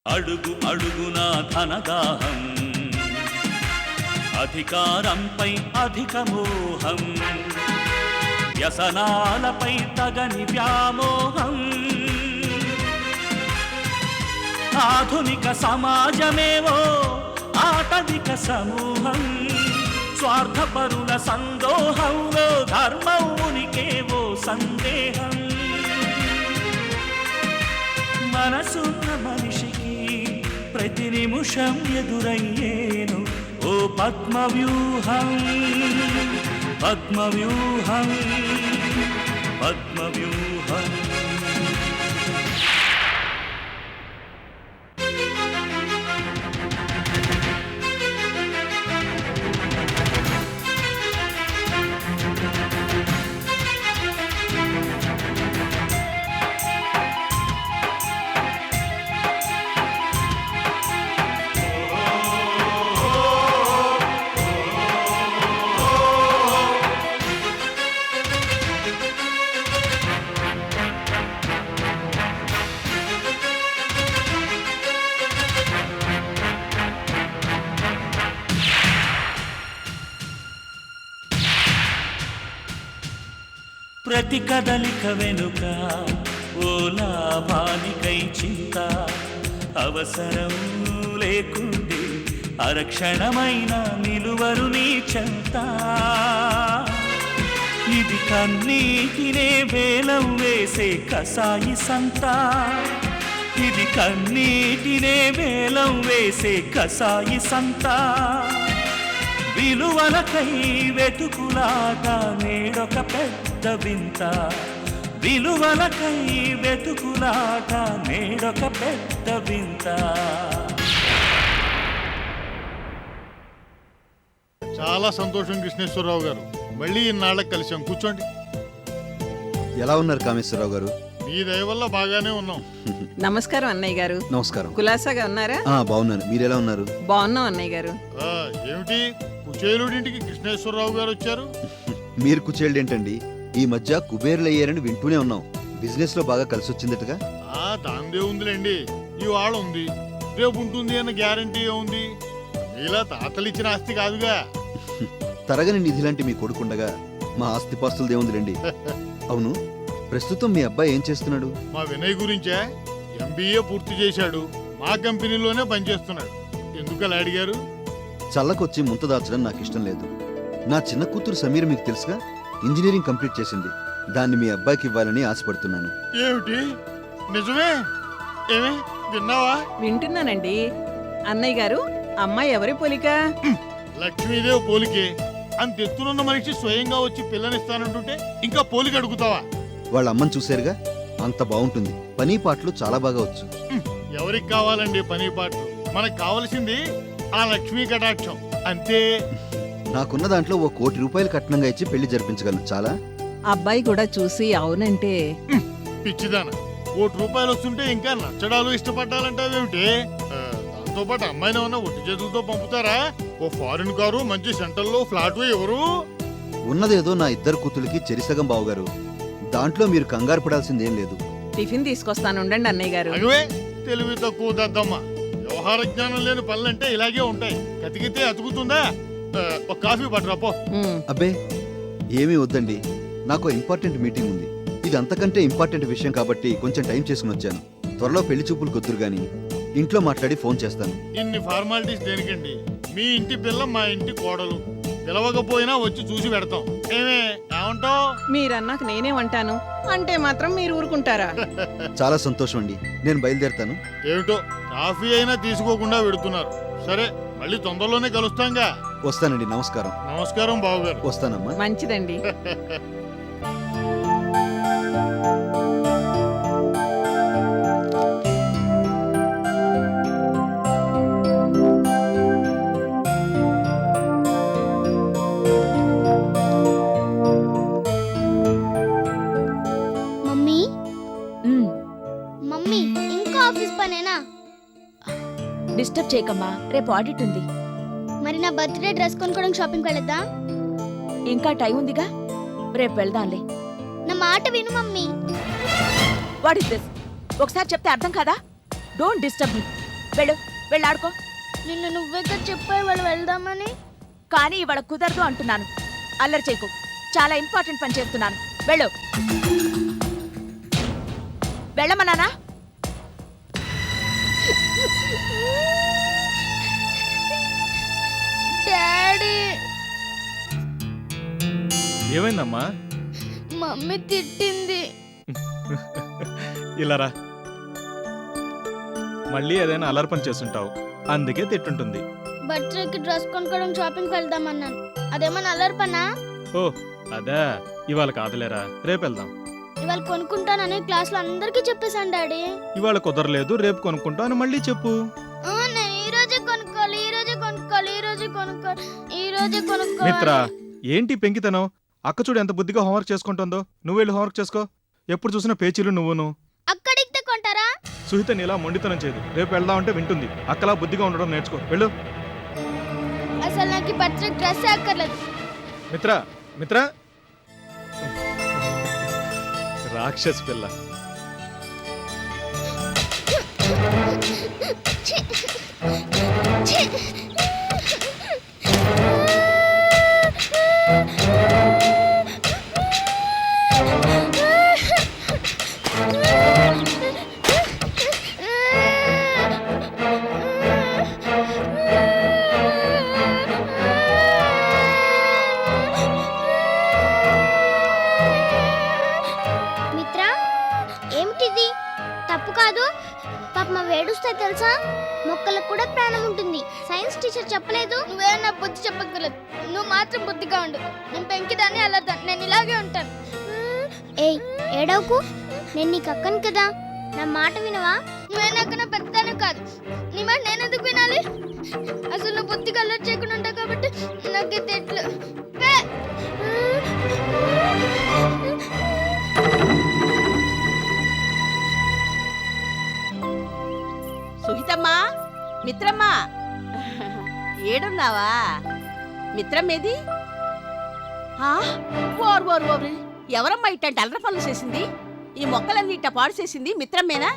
అడుగు అడుగున ధనదాహం, అధికారంపై అధిక మోహం, వ్యసనాలపై తగని వ్యామోహం. ఆధునిక సమాజమేవో ఆటవిక సమూహం, స్వార్థపరుల సందోహంలో ధర్మం ఉనికేవో సందేహం. మనసున్న మనిషికి ప్రతి నిమిషం ఎదురయ్యేను ఓ పద్మవ్యూహం, పద్మవ్యూహం, పద్మవ్యూహం. ప్రతి కదలిక వెనుక ఓ లాభానికై చింత, అవసరం లేకుండే అరక్షణమైన నిలువరు నీ చెంత. ఇది కన్నీటినే వేలం వేసే కసాయి సంత, ఇది కన్నీటినే వేలం వేసే కసాయి సంత. విలువలకై వెతుకులాట నేడొక పెద్ద వింత, విలువలకై వెతుకులాట నేడొక పెద్ద వింత. చాలా సంతోషం కృష్ణేశ్వరరావు గారు, మళ్ళీ ఇన్నాళ్ళకి కలిసాం. కూర్చోండి. ఎలా ఉన్నారు కామేశ్వరరావు గారు? మీ దయ వల్ల బాగానే ఉన్నాం. నమస్కారం అన్నయ్య గారు. నమస్కారం. కులాసాగా ఉన్నారా? బాగున్నాను, మీరెలా ఉన్నారు? బాగున్నాం అన్నయ్య గారు. ఏమిటి కుచేలుడింటికి కృష్ణేశ్వరరావు గారు వచ్చారు? మీరు కుచేళ్ళేంటండి, ఈ మధ్య కుబేర్లయ్యారని వింటూనే ఉన్నాం. బిజినెస్ లో బాగా కలిసి వచ్చిందటగా? దాందే ఉందిలేండి, ఇవాళ ఉంది రేపు ఉంటుంది అన్న గ్యారంటీ ఉంది. ఇలా తాతలిచ్చిన ఆస్తి కాదుగా. తరగని నిధి లాంటి మీ కొడుకుండగా మా ఆస్తిపాస్తులదే ఉందిలేండి. అవును, ప్రస్తుతం మీ అబ్బాయి ఏం చేస్తున్నాడు? మా వినయ్ గురించే, MBA పూర్తి చేశాడు, మా కంపెనీలోనే పనిచేస్తున్నాడు. ఎందుకలా అడిగారు? చల్లకొచ్చి ముంత దాచడం నాకు ఇష్టం లేదు. నా చిన్న కూతురు సమీర మీకు తెలుసుగా, ఇంజనీరింగ్ కంప్లీట్ చేసింది. దాన్ని మీ అబ్బాయికి ఇవ్వాలని ఆశపడుతున్నాను. ఏమిటి నిజమే? ఏమే విన్నావా? వింటున్నానండి. అన్నయ్య గారు, అమ్మాయి ఎవరి పోలిక? లక్ష్మీదేవి పోలికే. అంతెత్తునున్న మనిషి స్వయంగా వచ్చి పిల్లనిస్తానంటుంటే ఇంకా పోలిక అడుగుతావా? వాళ్ళ అమ్మని చూశారుగా, అంత బాగుంటుంది. పని పాటలు చాలా బాగా వచ్చు. ఎవరికి కావాలండి పని పాటలు? మనకు కావలసింది ఆ లక్ష్మీ కటాక్షం అంతే. నాకున్న దాంట్లో ఓ 1 కోటి రూపాయలు కట్నంగా ఇచ్చి పెళ్లి జరిపించగలను. చాలా. అబ్బాయి కూడా చూసి అవునంటే. పిచ్చిదానా, 1 కోటి రూపాయలు వస్తుంటే ఇంకా నచ్చడాలు ఇష్టపడ్డాలంటావేమిటి? దాంతో పాటు అమ్మాయిని ఉన్న ఒట్టి చేతులతో పంపుతారా? ఓ ఫారిన్ కారు, మంచి సెంటర్లో ఫ్లాట్ ఎవరు? ఉన్నదేదో నా ఇద్దరు కూతుళ్ళకి చెరిసగం బావుగారు. దాంట్లో మీరు కంగారు పడాల్సిందేం లేదు. టిఫిన్ తీసుకొస్తాను ఉండండి అన్నయ్య గారు. అగవే తెలివి తక్కువ దద్దమ్మ. వ్యవహార జ్ఞానం లేని పనులంటే ఇలాగే ఉంటాయి. కతికితే అతుకుతుందా? ఒక కాఫీ పట్టరా పో. అబ్బే ఏమీ వద్దండి, నాకు ఇంపార్టెంట్ మీటింగ్ ఉంది. ఇది అంతకంటే ఇంపార్టెంట్ విషయం కాబట్టి కొంచెం టైం చేసుకుని వచ్చాను. త్వరలో పెళ్లి చూపులు కుదురు గాని ఇంట్లో మాట్లాడి ఫోన్ చేస్తాను. ఇన్ని ఫార్మాలిటీస్ దేనికండి? మీ ఇంటి పిల్ల మా ఇంటి కోడలు, పిలవకపోయినా వచ్చి చూసి పెడతాం. ఏమంటావు? మీరన్నాక నేనేమంటాను అంటే మాత్రం మీరు ఊరుకుంటారా? చాలా సంతోషం అండి, నేను బయలుదేరుతాను. ఏమిటో కాఫీ అయినా తీసుకోకుండా పెడుతున్నారు. సరే, మళ్ళీ తొందరలోనే కలుస్తాంగా. వస్తానండి. నమస్కారం. నమస్కారం బావగారు. వస్తానమ్మా. మంచిదండి. మమ్మీ ఇంకా ఆఫీస్ పనేనా? డిస్టర్బ్ చేయకమ్మా, రేపు ఆడిట్ ఉంది. మరి నా బర్త్డే డ్రెస్ కొనుక్కోవడానికి షాపింగ్కి వెళ్దా? ఇంకా టైం ఉందిగా, రేపు వెళ్దాంలే. నా మాట విను మమ్మీ. What is this? ఒకసారి చెప్తే అర్థం కాదా? Don't disturb me. వెళ్ళు వెళ్ళాడుకో. నిన్ను నువ్వే కదా చెప్పావు వాళ్ళు వెళ్దామని. కానీ ఇవాళ కుదరదు అంటున్నాను. అల్లరి చేయకు, చాలా ఇంపార్టెంట్ పని చేస్తున్నాను. వెళ్ళు. వెళ్ళమన్నానా? డాడీ, ఏమైందమ్మా? మమ్మీ తిట్టింది. ఇలా రా. మళ్ళీ ఏదైనా అల్లరి పని చేస్తుంటావు, అందుకే తిట్టుంటుంది. బర్త్డేకి డ్రెస్ కొనుక్కోవడం షాపింగ్కి వెళ్దామన్నాను. అదేమన్నా అల్లరి పనా? ఓ అదా, ఇవాళ కాదులేరా, రేపు వెళ్దాం. ఇవాళ కొనుక్కుంటానని క్లాస్లో అందరికీ చెప్పేశాను డాడీ. ఇవాళ కుదరలేదు, రేపు కొనుక్కుంటా అని మళ్ళీ చెప్పు. నేను ఈ రోజే కొనుక్కోవాలి, ఈ రోజే కొనుక్కోవాలి, ఈ రోజే కొనుక్కోవాలి, ఈ రోజే కొనుక్కోవాలి. మిత్రా, ఏంటి పెంకితనం? అక్క చూడు ఎంత బుద్ధిగా హోంవర్క్ చేసుకుంటుందో. నువ్వు వెళ్ళి హోంవర్క్ చేసుకో. ఎప్పుడు చూసినా పేచీలు నువ్వును. అక్కడికి కొంటారా? సుహిత నీలా మొండితనం చేయదు. రేపు వెళ్దాం అంటే వింటుంది. అక్కలా బుద్ధిగా ఉండడం నేర్చుకో. వెళ్ళు. అసలు నాకు బర్త్డే డ్రెస్ అక్కర్లేదు. మిత్రా, మిత్రా, రాక్షస్ పిల్ల. మిత్రా, ఏమిటిది? తప్పు కాదు. పాప వేడుస్తాయి తెలుసా? మొక్కలకు కూడా ప్రాణం ఉంటుంది. సైన్స్ టీచర్ చెప్పలేదు? నువ్వే నా బుద్ధి చెప్పగలదు. నువ్వు మాత్రం బుద్ధిగా ఉండు. నేను పెంకిదాన్ని అల్లర్దాన్ని. నేను ఇలాగే ఉంటాను. ఏయ్, ఏడవకు. నేను నీకు అక్కను కదా, నా మాట వినవా? నువ్వే నాకన్నా పెద్దదాన్ని కాదు. నీ మాట నేను ఎందుకు వినాలి? అసలు నువ్వు బుద్ధిగా అల్లరి చేయకుండా ఉంటావు కాబట్టి నాకు తిట్లు. సుహితమ్మా, మిత్రమ్మా, ఏడున్నావా? మిత్రం ఏది? ఓర్ ఓర్ ఓర్, ఎవరమ్మా ఇట్టంటే అల్లరి పనులు చేసింది? ఈ మొక్కలన్నీ ఇట్ట పాడు చేసింది మిత్రమేనా?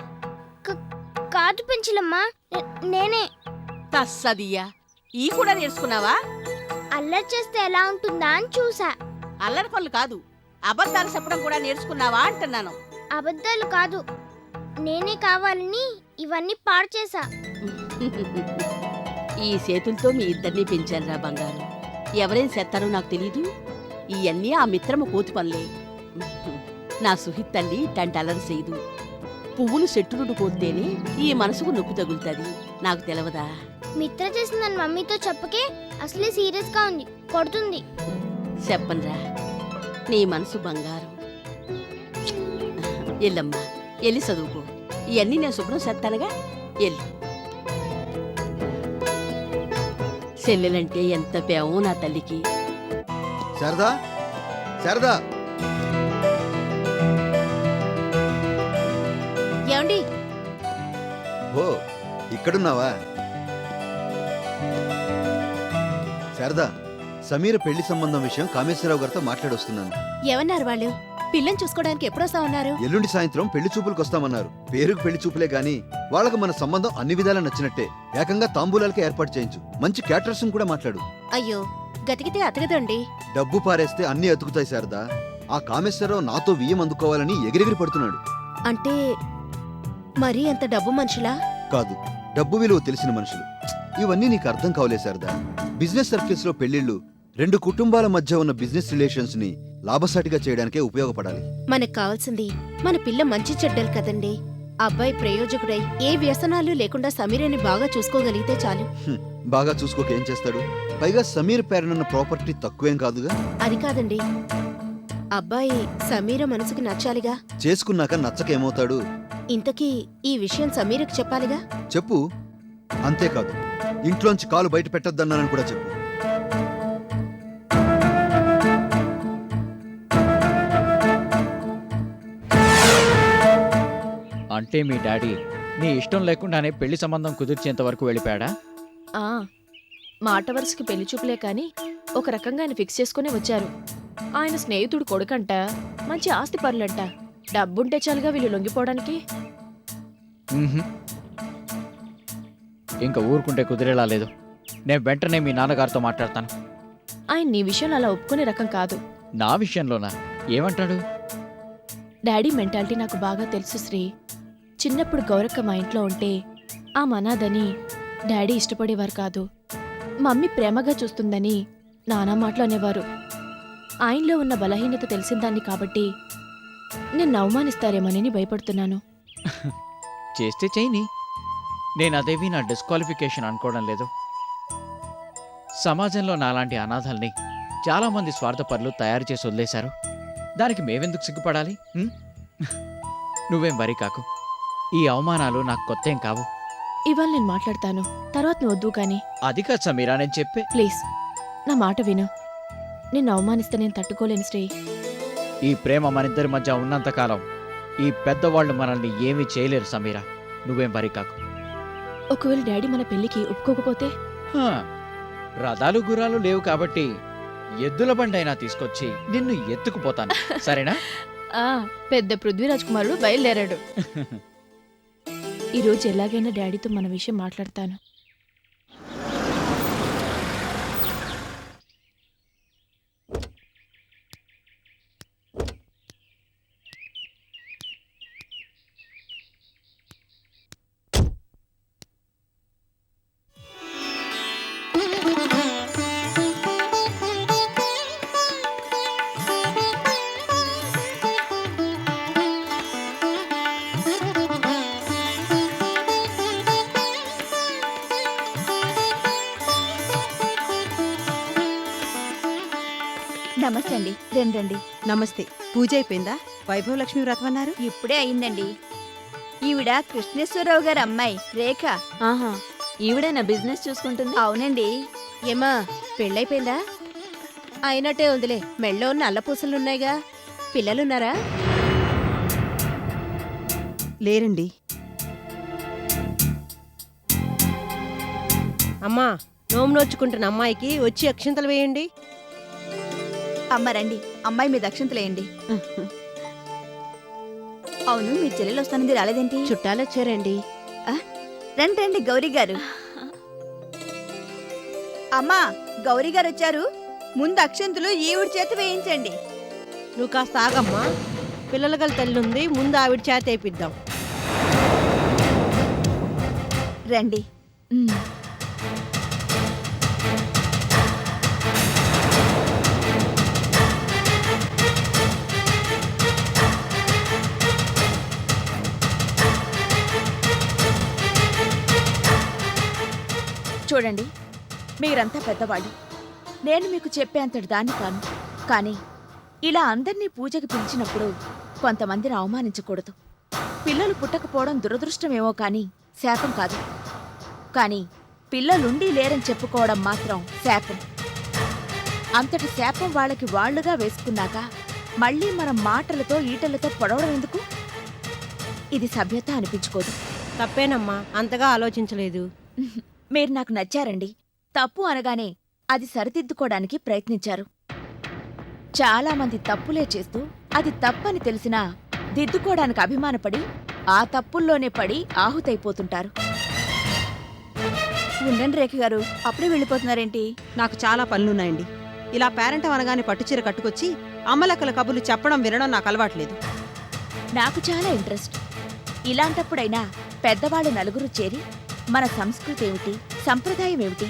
కాదు పెంచిలమ్మా, నేనే. తస్సదియ్యా, ఈ కూడా నేర్చుకున్నావా? అల్లరి చేస్తే ఎలా ఉంటుందా అని చూసా. అల్లరి పనులు కాదు, అబద్ధాలు చెప్పడం కూడా నేర్చుకున్నావా అంటున్నాను. అబద్ధాలు కాదు, నేనే కావాలని ఇవన్నీ పాడు చేసా. ఈ చేతులతో మీ ఇద్దరిని పెంచానురా బంగారు. ఎవరేం చేస్తారో నాకు తెలీదు. ఇవన్నీ ఆ మిత్రము కోతి పనులే. నా సుహిత్ తల్లి ఇట్టంటి అల్లరి చేయదు. పువ్వులు చెట్టునుడు కోస్తేనే ఈ మనసుకు నొప్పి తగులుతుంది. నాకు తెలవదా? మిత్ర చేసిందని మమ్మీతో చెప్పకే, అసలే సీరియస్ గా ఉంది, కొడుతుంది. చెప్పన్రా, నీ మనసు బంగారం. ఎల్లమ్మా, ఎల్లి చదువుకో. ఇవన్నీ నేను శుభ్రం చేస్తానుగా, ఎల్లి. చెల్లెలంటే ఎంత ప్రేమో నా తల్లికి. శారదా, శారదా, ఏమండి? ఓ ఇక్కడున్నావా? శారదా, సమీర పెళ్లి సంబంధం విషయం కామేశ్వరరావు గారితో మాట్లాడొస్తున్నాను. ఏమన్నారు వాళ్ళు? పిల్లని చూసుకోవడానికి ఎప్పుడొస్తా ఉన్నారు? ఎల్లుండి సాయంత్రం పెళ్లి చూపులకు వస్తామన్నారు. పేరుకు పెళ్లి చూపులే గాని వాళ్ళకు మన సంబంధం అన్ని విధాలా నచ్చినట్టే. ఏకంగా తాంబూలాలకే ఏర్పాటు చేయించు. మంచి క్యాటరర్స్ కూడా మాట్లాడు. అయ్యో, గతికితే అతగదండి. డబ్బు పారేస్తే అన్ని అతుకుతాయి శారదా. ఆ కామేశ్వరరావు నాతో వియ్యం అందుకోవాలని ఎగిరెగిరి పడుతున్నాడు. అంటే మరీ అంత డబ్బు మనుషులా? కాదు, డబ్బు విలువ తెలిసిన మనుషులు. ఇవన్నీ నీకు అర్థం కావలే శారదా. బిజినెస్ సర్కిల్స్ లో పెళ్లిళ్లు రెండు కుటుంబాల మధ్య ఉన్న బిజినెస్ రిలేషన్స్ ని లాభసాటిగా చేయడానికే ఉపయోగపడాలి. మనకు కావాల్సింది మన పిల్ల మంచి చెడ్డలు కదండి. అబ్బాయి ప్రయోజకుడై ఏ వ్యసనాలు లేకుండా సమీరని బాగా చూసుకోగలిగితే చాలు. బాగా చూసుకోక ఏం చేస్తాడు? పైగా సమీర్ పేరునున్న ప్రాపర్టీ తక్కువేం కాదుగా. అది కాదండి, అబ్బాయి సమీర మనసుకి నచ్చాలిగా. చేసుకున్నాక నచ్చకేమవుతాడు? ఇంతకీ ఈ విషయం సమీరకు చెప్పాలిగా. చెప్పు. అంతేకాదు, ఇంట్లోంచి కాలు బయట పెట్టొద్దన్నానని కూడా చెప్పు. అంటే మీ డాడీ నీ ఇష్టం లేకుండానే పెళ్లి సంబంధం కుదిర్చేంత వరకు వెళ్ళిపోయాడా? మాట వరుసకి పెళ్లి చూపులే కాని ఒక రకంగా ఆయన ఫిక్స్ చేసుకుని వచ్చారు. ఆయన స్నేహితుడు కొడుకంట, మంచి ఆస్తి పరులంట. డబ్బుంటే చాలుగా వీళ్ళు లొంగిపోవడానికి. ఇంకా ఊరుకుంటే కుదిరేలా లేదు. నేను వెంటనే మీ నాన్నగారితో మాట్లాడతాను. ఆయన నీ విషయంలో అలా ఒప్పుకునే రకం కాదు. నా విషయంలోనా? ఏమంటాడు? డాడీ మెంటాలిటీ నాకు బాగా తెలుసు శ్రీ. చిన్నప్పుడు గౌరక్క మా ఇంట్లో ఉంటే ఆ మనాదని డాడీ ఇష్టపడేవారు కాదు. మమ్మీ ప్రేమగా చూస్తుందని నానా మాటలు అనేవారు. ఆయనలో ఉన్న బలహీనత తెలిసిందాన్ని కాబట్టి నేను అవమానిస్తారేమోనని భయపడుతున్నాను. చేస్తే చేయని. నేను అదేవి నా డిస్క్వాలిఫికేషన్ అనుకోవడం లేదు. సమాజంలో నాలాంటి అనాథల్ని చాలామంది స్వార్థపరులు తయారు చేసి వదిలేశారు. దానికి మేవెందుకు సిగ్గుపడాలి? నువ్వేం వరి కాకు. ఈ అవమానాలు నాకు కొత్తేం కావు. ఇవాళ నేను మాట్లాడతాను, తర్వాత నువ్వు వద్దు కానీ. అది కాదు సమీరా, నేను చెప్పే. ప్లీజ్ నా మాట విను. నిన్ను అవమానిస్తే నేను తట్టుకోలేను శ్రీ. ఈ ప్రేమ మనిద్దరి మధ్య ఉన్నంతకాలం ఈ పెద్దవాళ్ళు మనల్ని ఏమీ చేయలేరు సమీరా. నువ్వేం వరి కాకు. ఒకవేళ డాడీ మన పెళ్లికి ఒప్పుకోకపోతే? హా, రథాలు గుర్రాలు లేవు కాబట్టి ఎద్దుల బండి అయినా తీసుకొచ్చి నిన్ను ఎత్తుకుపోతాను. సరేనా? పెద్ద పృథ్వీరాజ్ కుమారుడు బయలుదేరాడు. ఈరోజు ఎలాగైనా డాడీతో మన విషయం మాట్లాడతాను. నమస్తే అండి. రండి. నమస్తే. పూజ అయిపోయిందా? వైభవలక్ష్మి వ్రతం అన్నారు. ఇప్పుడే అయిందండి. ఈవిడ కృష్ణేశ్వరరావు గారి అమ్మాయి రేఖ. ఆహా, ఈవిడే నా బిజినెస్ చూసుకుంటుంది. అవునండి. ఏమా పెళ్ళైపోయిందా? అయినట్టే ఉందిలే. మెళ్ళో నల్లపూసలున్నాయిగా. పిల్లలున్నారా? లేరండి. అమ్మా, నోము నోచుకుంటున్న అమ్మాయికి వచ్చి అక్షింతలు వేయండి. అమ్మ రండి, అమ్మాయి మీద అక్షంతలేయండి. అవును, మీ చెల్లెలు వస్తానంది రాలేదేంటి? చుట్టాలొచ్చారండి. రండి గౌరీ గారు. అమ్మా, గౌరీ గారు వచ్చారు. ముందు అక్షంతులు ఈవిడ చేత వేయించండి. నువ్వు కాస్త ఆగమ్మా. పిల్లల గల తల్లుంది, ముందు ఆవిడ చేత వేయిద్దాం. రండి. చూడండి, మీరంతా పెద్దవాళ్ళు. నేను మీకు చెప్పేంతటి దాన్ని కాను. కానీ ఇలా అందర్నీ పూజకి పిలిచినప్పుడు కొంతమందిని అవమానించకూడదు. పిల్లలు పుట్టకపోవడం దురదృష్టమేమో కానీ శాపం కాదు. కానీ పిల్లలుండి లేరని చెప్పుకోవడం మాత్రం శాపం. అంతటి శాపం వాళ్ళకి వాళ్లుగా వేసుకున్నాక మళ్ళీ మనం మాటలతో ఈటలతో పొడవడం ఎందుకు? ఇది సభ్యత అనిపించుకోదు. తప్పేనమ్మా, అంతగా ఆలోచించలేదు. మీరు నాకు నచ్చారండి. తప్పు అనగానే అది సరిదిద్దుకోవడానికి ప్రయత్నించారు. చాలామంది తప్పులే చేస్తూ అది తప్పని తెలిసినా దిద్దుకోవడానికి అభిమానపడి ఆ తప్పుల్లోనే పడి ఆహుతైపోతుంటారు. ఉండండి రేఖ గారు, అప్పుడే వెళ్ళిపోతున్నారేంటి? నాకు చాలా పనులున్నాయండి. ఇలా పేరెంట్ అనగానే పట్టుచీర కట్టుకొచ్చి అమ్మలక్కల కబుర్లు చెప్పడం వినడం నాకు అలవాట్లేదు. నాకు చాలా ఇంట్రెస్ట్. ఇలాంటప్పుడైనా పెద్దవాళ్ళు నలుగురు చేరి మన సంస్కృతి ఏమిటి, సంప్రదాయం ఏమిటి,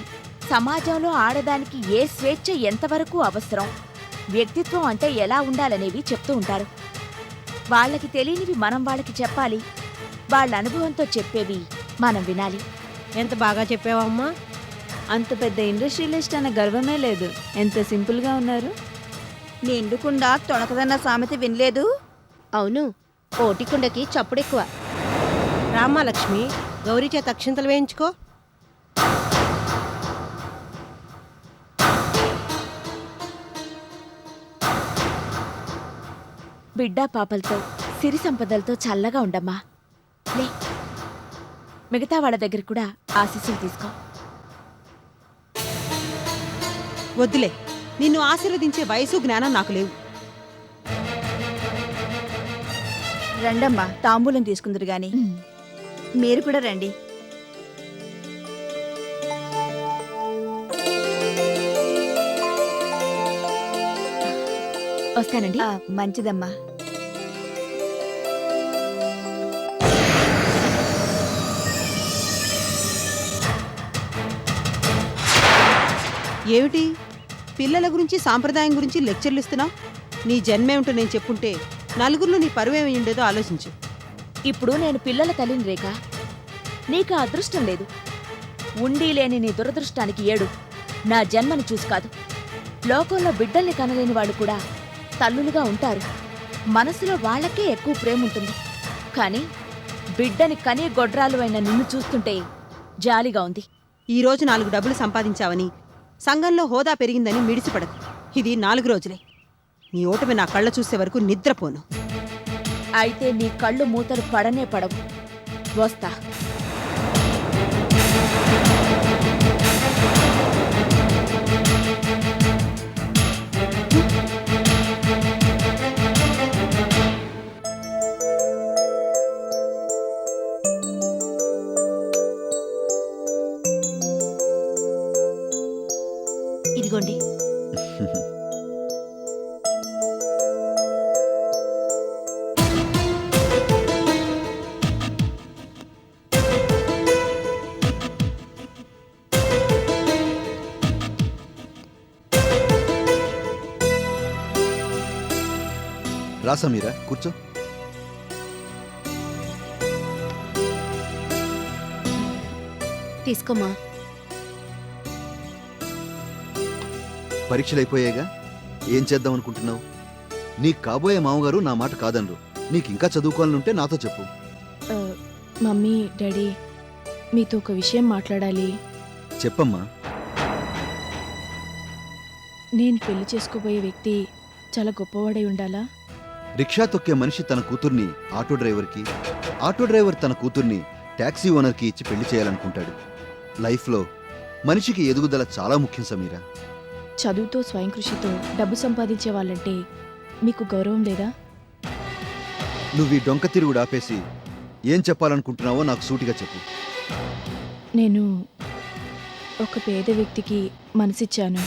సమాజంలో ఆడదానికి ఏ స్వేచ్ఛ ఎంతవరకు అవసరం, వ్యక్తిత్వం అంటే ఎలా ఉండాలనేవి చెప్తూ ఉంటారు. వాళ్ళకి తెలియనివి మనం వాళ్ళకి చెప్పాలి. వాళ్ళ అనుభవంతో చెప్పేవి మనం వినాలి. ఎంత బాగా చెప్పావమ్మా. అంత పెద్ద ఇండస్ట్రియలిస్ట్ అన్న గర్వమే లేదు. ఎంత సింపుల్గా ఉన్నారు. నిండుకుండా తొణకదన్న సామెత వినలేదు? అవును, ఓటికుండకి చప్పుడెక్కువ. రామాలక్ష్మి, గౌరీ చేత అక్షింతలు వేయించుకో. బిడ్డా పాపలతో సిరి సంపదలతో చల్లగా ఉండమ్మా. లే, మిగతా వాళ్ళ దగ్గర కూడా ఆశీస్సులు తీసుకో. వద్దులే, నిన్ను ఆశీర్వదించే వయసు జ్ఞానం నాకు లేవు. రండమ్మా, తాంబూలం తీసుకుందరు గాని. మీరు కూడా రండి. వస్తానండి. మంచిదమ్మా. ఏమిటి పిల్లల గురించి సాంప్రదాయం గురించి లెక్చర్లు ఇస్తున్నావు? నీ జన్మేమిటో నేను చెప్పుంటే నలుగురిలో నీ పరువేమి ఉండేదో ఆలోచించు. ఇప్పుడు నేను పిల్లల తల్లిని రేఖ. నీకు ఆ అదృష్టం లేదు. ఉండి లేని నీ దురదృష్టానికి ఏడు నా జన్మని చూసి కాదు. లోకంలో బిడ్డల్ని కనలేని వాళ్ళు కూడా తల్లులుగా ఉంటారు. మనసులో వాళ్ళకే ఎక్కువ ప్రేమ ఉంటుంది. కానీ బిడ్డని కనీ గొడ్రాలు అయిన నిన్ను చూస్తుంటే జాలిగా ఉంది. ఈరోజు 4 డబ్బులు సంపాదించావని, సంఘంలో హోదా పెరిగిందని మిడిసిపడకు. ఇది 4 రోజులే. నీ ఓటమి నా కళ్ళ చూసే వరకు నిద్రపోను. అయితే నీ కళ్ళు మూతలు పడనే పడవు. వస్తా. ఇదిగోండి. రా సమీరా, కూర్చో. తీసుకోమా. పరీక్షలు అయిపోయాయిగా, ఏం చేద్దాం అనుకుంటున్నావు? నీకు కాబోయే మామగారు నా మాట కాదనరు. నీకు ఇంకా చదువుకోవాలనుంటే నాతో చెప్పు. మమ్మీ, డాడీ, మీతో ఒక విషయం మాట్లాడాలి. చెప్పమ్మా. నేను పెళ్లి చేసుకోబోయే వ్యక్తి చాలా గొప్పవాడై ఉండాలా? రిక్షా తొక్కే మనిషి తన కూతుర్ని ఆటో డ్రైవర్కి, ఆటో డ్రైవర్ తన కూతుర్ని ట్యాక్సీ ఓనర్కి ఇచ్చి పెళ్లి చేయాలనుకుంటాడు. లైఫ్లో మనిషికి ఎదుగుదల చాలా ముఖ్యం సమీరా. చదువుతో స్వయం కృషితో డబ్బు సంపాదించే వాళ్ళంటే మీకు గౌరవం లేదా? నువ్వు ఈ డొంక తిరుగుడు ఆపేసి ఏం చెప్పాలనుకుంటున్నావో నాకు సూటిగా చెప్పు. నేను ఒక పేద వ్యక్తికి మనసిచ్చాను.